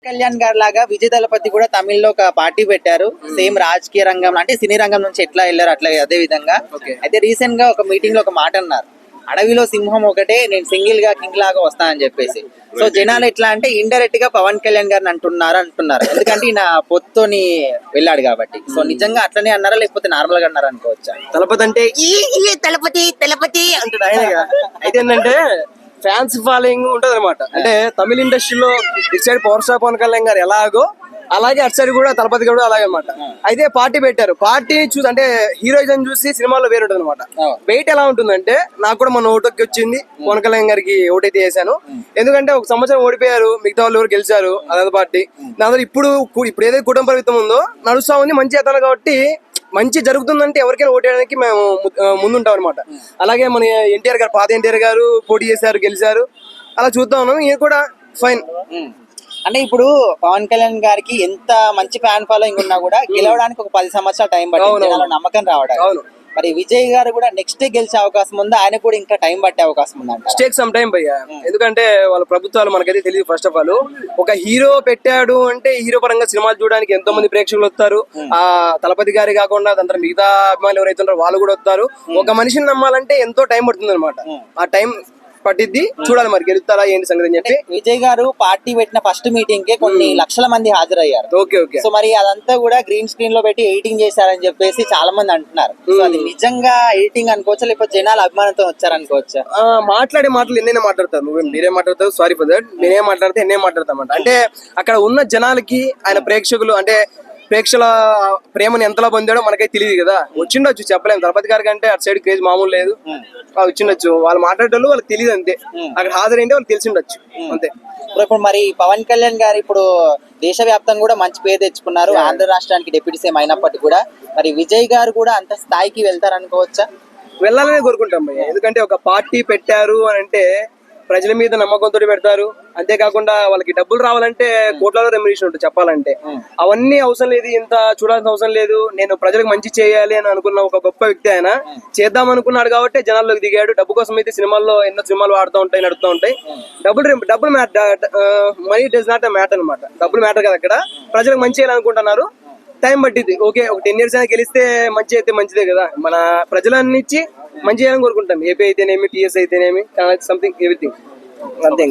కళ్యాణ్ గారి లాగా విజయ్ దళపతి కూడా తమిళ్లో ఒక పార్టీ పెట్టారు. సేమ్ రాజకీయ రంగం అంటే సినీ రంగం నుంచి ఎట్లా వెళ్ళారు అట్లా అదే విధంగా. అయితే రీసెంట్ గా ఒక మీటింగ్ లో ఒక మాట అన్నారు, అడవిలో సింహం ఒకటే, నేను సింగిల్ గా కింగ్ లాగా వస్తానని చెప్పేసి. సో జనాలు ఎట్లా అంటే ఇండైరెక్ట్ గా పవన్ కళ్యాణ్ గారిని అంటున్నారు. ఎందుకంటే ఈయన పొత్తుని వెళ్ళాడు కాబట్టి. సో నిజంగా అట్లనే అన్నారా లేకపోతే నార్మల్ గా అన్నారా అనుకోవచ్చా? తలపతి అంటే ఈ తలపతి తలపతి అంటాడు ఆయన. అయితే ఏంటంటే ఫ్యాన్స్ ఫాలోయింగ్ ఉంటది అనమాట. అంటే తమిళ ఇండస్ట్రీలో ఇటు side power star Pawan Kalyan గారు ఎలాగో అలాగే అటు సైడ్ కూడా తలపతి కూడా అలాగే అనమాట. అయితే పార్టీ పెట్టారు. పార్టీ చూసి అంటే హీరోయిజం చూసి సినిమాలో వేరు ఉంటుంది అనమాట. వెయిట్ ఎలా ఉంటుందంటే, నాకు కూడా మన ఓటుకి వచ్చింది, పవన్ కళ్యాణ్ గారికి ఓటైతే వేసాను. ఎందుకంటే ఒక సంవత్సరం ఓడిపోయారు, మిగతా వాళ్ళు ఎవరు గెలిచారు అదే పార్టీ. దాని ఇప్పుడు ఏదైతే కుటుంబ ప్రభుత్వం ఉందో నడుస్తా ఉంది, మంచి చేస్తాను కాబట్టి మంచి జరుగుతుందంటే ఎవరికైనా ఓటేయడానికి మేము ముందుంటాం అనమాట. అలాగే మన ఎన్టీఆర్ గారు, పాత ఎన్టీఆర్ గారు పోటీ చేశారు, గెలిచారు. అలా చూద్దాం ఉన్నాం. ఇది కూడా ఫైన్. అంటే ఇప్పుడు పవన్ కళ్యాణ్ గారికి ఎంత మంచి ఫ్యాన్ ఫాలోయింగ్ ఉన్నా కూడా గెలవడానికి ఒక 10 సంవత్సరాల టైం పట్టింది, నమ్మకం రావడానికి. అవును. మరి విజయ్ గారు కూడా నెక్స్ట్ గెలిచే అవకాశం ఉందా? ఆయన కూడా ఇంకా టైం పట్టే అవకాశం ఉందంట. టేక్ సమ్ టైం భయ్యా. ఎందుకంటే వాళ్ళ ప్రభుత్వాలు మనకైతే తెలియదు. ఫస్ట్ ఆఫ్ ఆల్ ఒక హీరో పెట్టాడు అంటే హీరో పరంగా సినిమాలు చూడడానికి ఎంతో మంది ప్రేక్షకులు వస్తారు. ఆ తలపతి గారి కాకుండా దాంట్లో మిగతా అభిమానులు ఎవరైతే ఉన్నారో వాళ్ళు కూడా వస్తారు. ఒక మనిషిని నమ్మాలంటే ఎంతో టైం పడుతుంది అనమాట. ఆ టైం పట్టిద్ది, చూడాలి మరి గెలుస్తారా ఏంటి సంగతి అని చెప్పి. విజయ్ గారు పార్టీ పెట్టిన ఫస్ట్ మీటింగ్ కి కొన్ని లక్షల మంది హాజరయ్యారు. ఓకే. సో మరి అదంతా కూడా గ్రీన్ స్క్రీన్ లో పెట్టి ఎడిటింగ్ చేశారని చెప్పేసి చాలా మంది అంటున్నారు. సో అది నిజంగా ఎడిటింగ్ అనుకోవచ్చా లేకపోతే జనాలు అభిమానంతో వచ్చారనుకోవచ్చా? మాట్లాడే మాటలు ఎన్నైనా మాట్లాడతారు. మీరే మాట్లాడతారు, సారీ ఫర్ దట్. నేనే మాట్లాడితే ఎన్నే మాట్లాడతామంట. అంటే అక్కడ ఉన్న జనాలకి ఆయన ప్రేక్షకులు అంటే ప్రేక్షకుల ప్రేమను ఎంతలా పొందాడో మనకైతే తెలియదు కదా. వచ్చిండొచ్చు, చెప్పలేము. తలపతి గారి కంటే అటు సైడ్ క్రేజ్ మామూలు లేదు. వచ్చిండొచ్చు, వాళ్ళు మాట్లాడేటోళ్ళు వాళ్ళకి తెలియదు అంతే. అక్కడ హాజరైంటే వాళ్ళు తెలిసి ఉండొచ్చు అంతే. ఇప్పుడు మరి పవన్ కళ్యాణ్ గారు ఇప్పుడు దేశవ్యాప్తంగా కూడా మంచి పేరు తెచ్చుకున్నారు. ఆంధ్ర రాష్ట్రానికి డిప్యూటీ సీఎం అయినప్పటికీ కూడా మరి విజయ్ గారు కూడా అంత స్థాయికి వెళ్తారనుకోవచ్చా? వెళ్ళాలనే కోరుకుంటాం భయ్య. ఎందుకంటే ఒక పార్టీ పెట్టారు అని అంటే ప్రజల మీద నమ్మకంతో పెడతారు. అంతేకాకుండా వాళ్ళకి డబ్బులు రావాలంటే కోట్లలో రెమ్యునేషన్ ఉంటుంది చెప్పాలంటే. అవన్నీ అవసరం లేదు, ఇంత చూడాల్సిన అవసరం లేదు. నేను ప్రజలకు మంచి చేయాలి అని అనుకున్న ఒక గొప్ప వ్యక్తి ఆయన. చేద్దాం అనుకున్నాడు కాబట్టి జనాల్లోకి దిగాడు. డబ్బు కోసం అయితే సినిమాల్లో ఎన్నో సినిమాలు ఆడుతూ ఉంటాయి, నడుస్తూ ఉంటాయి. డబ్బులు మనీ డస్ నాట్ మ్యాటర్ అనమాట. డబ్బులు మ్యాటర్ కదా. అక్కడ ప్రజలకు మంచి చేయాలనుకుంటున్నారు, టైం పట్టింది. ఓకే, ఒక 10 years అయినా గెలిస్తే మంచి అయితే మంచిదే కదా. మన ప్రజలన్నిచ్చి మంచి చేయాలని కోరుకుంటాం. ఏపీ అయితేనేమి, టీఎస్ అయితేనేమి, సంథింగ్ ఎవ్రీథింగ్ అంతే.